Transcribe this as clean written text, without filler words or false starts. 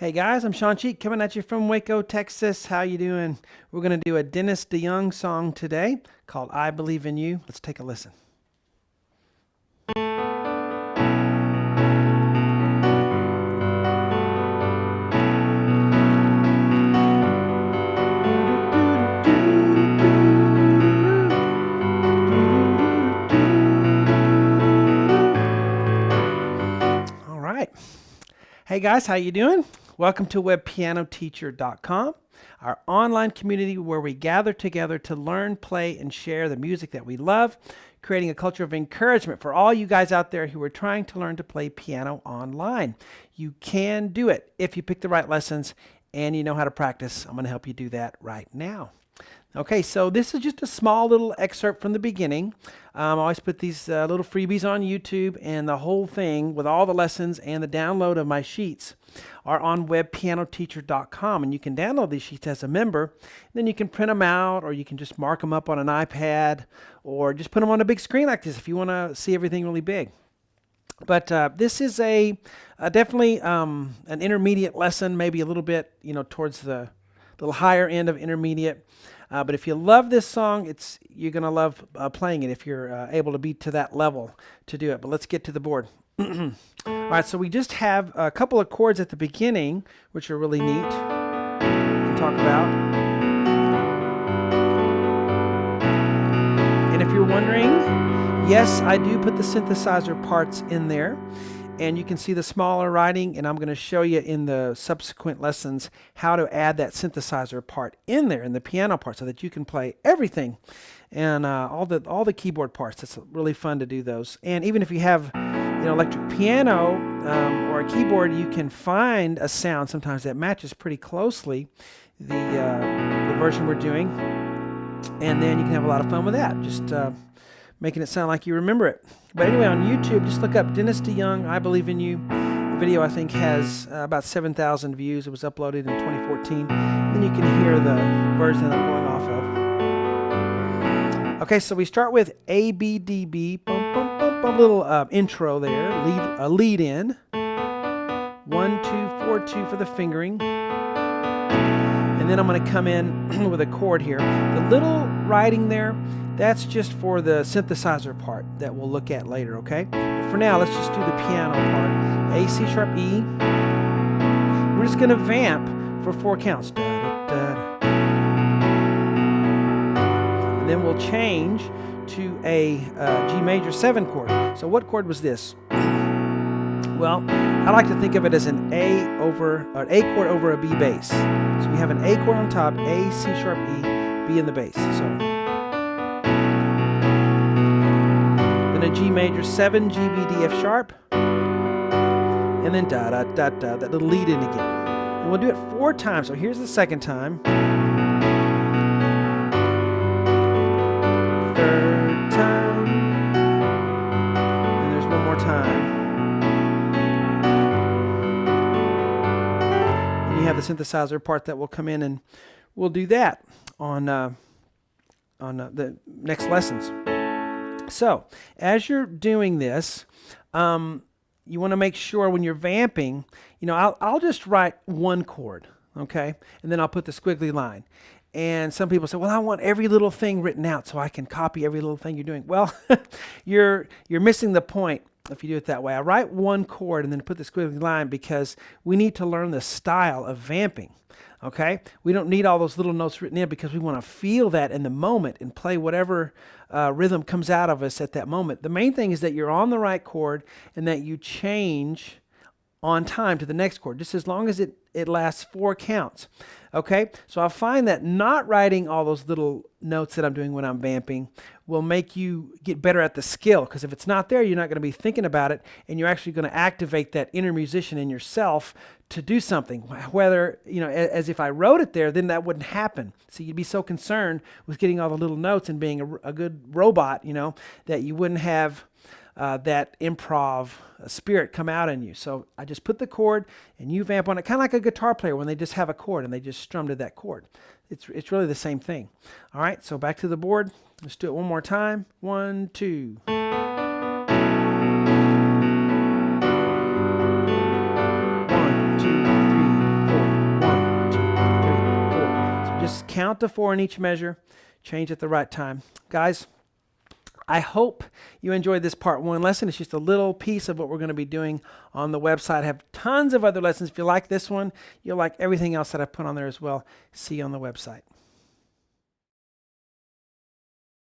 Hey guys, I'm Sean Cheek coming at you from Waco, Texas. How you doing? We're going to do a Dennis DeYoung song today called I Believe in You. Let's take a listen. All right. Hey guys, how you doing? Welcome to webpianoteacher.com, our online community where we gather together to learn, play, and share the music that we love, creating a culture of encouragement for all you guys out there who are trying to learn to play piano online. You can do it if you pick the right lessons and you know how to practice. I'm going to help you do that right now. Okay, so this is just a small little excerpt from the beginning. I always put these little freebies on YouTube, and the whole thing with all the lessons and the download of my sheets are on webpianoteacher.com, and you can download these sheets as a member. And then you can print them out, or you can just mark them up on an iPad, or just put them on a big screen like this if you want to see everything really big. But this is definitely an intermediate lesson, maybe a little bit, towards the little higher end of intermediate. But if you love this song, you're going to love playing it if you're able to be to that level to do it. But let's get to the board. All right, so we just have a couple of chords at the beginning, which are really neat to talk about. And if you're wondering, yes, I do put the synthesizer parts in there. And you can see the smaller writing, and I'm going to show you in the subsequent lessons how to add that synthesizer part in there, in the piano part, so that you can play everything and all the keyboard parts. It's really fun to do those. And even if you have electric piano or a keyboard, you can find a sound sometimes that matches pretty closely the version we're doing, and then you can have a lot of fun with that. Just making it sound like you remember it. But anyway, on YouTube, just look up Dennis DeYoung, I Believe in You. The video, I think, has about 7,000 views. It was uploaded in 2014. Then you can hear the version that I'm going off of. Okay, so we start with A, B, D, B. Bum, bum, bum, bum, little intro there, lead in. 1, 2, 4, 2 for the fingering. And then I'm going to come in with a chord here. The little writing there, that's just for the synthesizer part that we'll look at later, okay? But for now, let's just do the piano part. A, C sharp, E. We're just going to vamp for 4 counts. Da, da, da. And then we'll change to a G major 7 chord. So what chord was this? Well, I like to think of it as an A chord over a B bass. So we have an A chord on top, A, C sharp, E, B in the bass. So then a G major 7, G, B, D, F sharp, and then da da da da, that little lead in again. And we'll do it 4 times. So here's the second time. Third time. And there's one more time. You have the synthesizer part that will come in, and we'll do that on the next lessons. So as you're doing this, you want to make sure when you're vamping, I'll just write 1 chord, okay, and then I'll put the squiggly line. And some people say, well, I want every little thing written out so I can copy every little thing you're doing. Well, you're missing the point if you do it that way. I write 1 chord and then put the squiggly line because we need to learn the style of vamping. Okay? We don't need all those little notes written in because we want to feel that in the moment and play whatever rhythm comes out of us at that moment. The main thing is that you're on the right chord and that you change on time to the next chord, just as long as it lasts 4 counts. Okay? So I find that not writing all those little notes that I'm doing when I'm vamping will make you get better at the skill, because if it's not there, you're not going to be thinking about it, and you're actually going to activate that inner musician in yourself to do something. Whether, as if I wrote it there, then that wouldn't happen. So you'd be so concerned with getting all the little notes and being a good robot, that you wouldn't have that improv spirit come out in you. So I just put the chord and you vamp on it, kind of like a guitar player when they just have a chord and they just strum to that chord. It's really the same thing. All right, so back to the board. Let's do it one more time. 1, 2. 1, 2, 3, count to 4 in each measure, change at the right time. Guys, I hope you enjoyed this part 1 lesson. It's just a little piece of what we're going to be doing on the website. I have tons of other lessons. If you like this one, you'll like everything else that I put on there as well. See you on the website.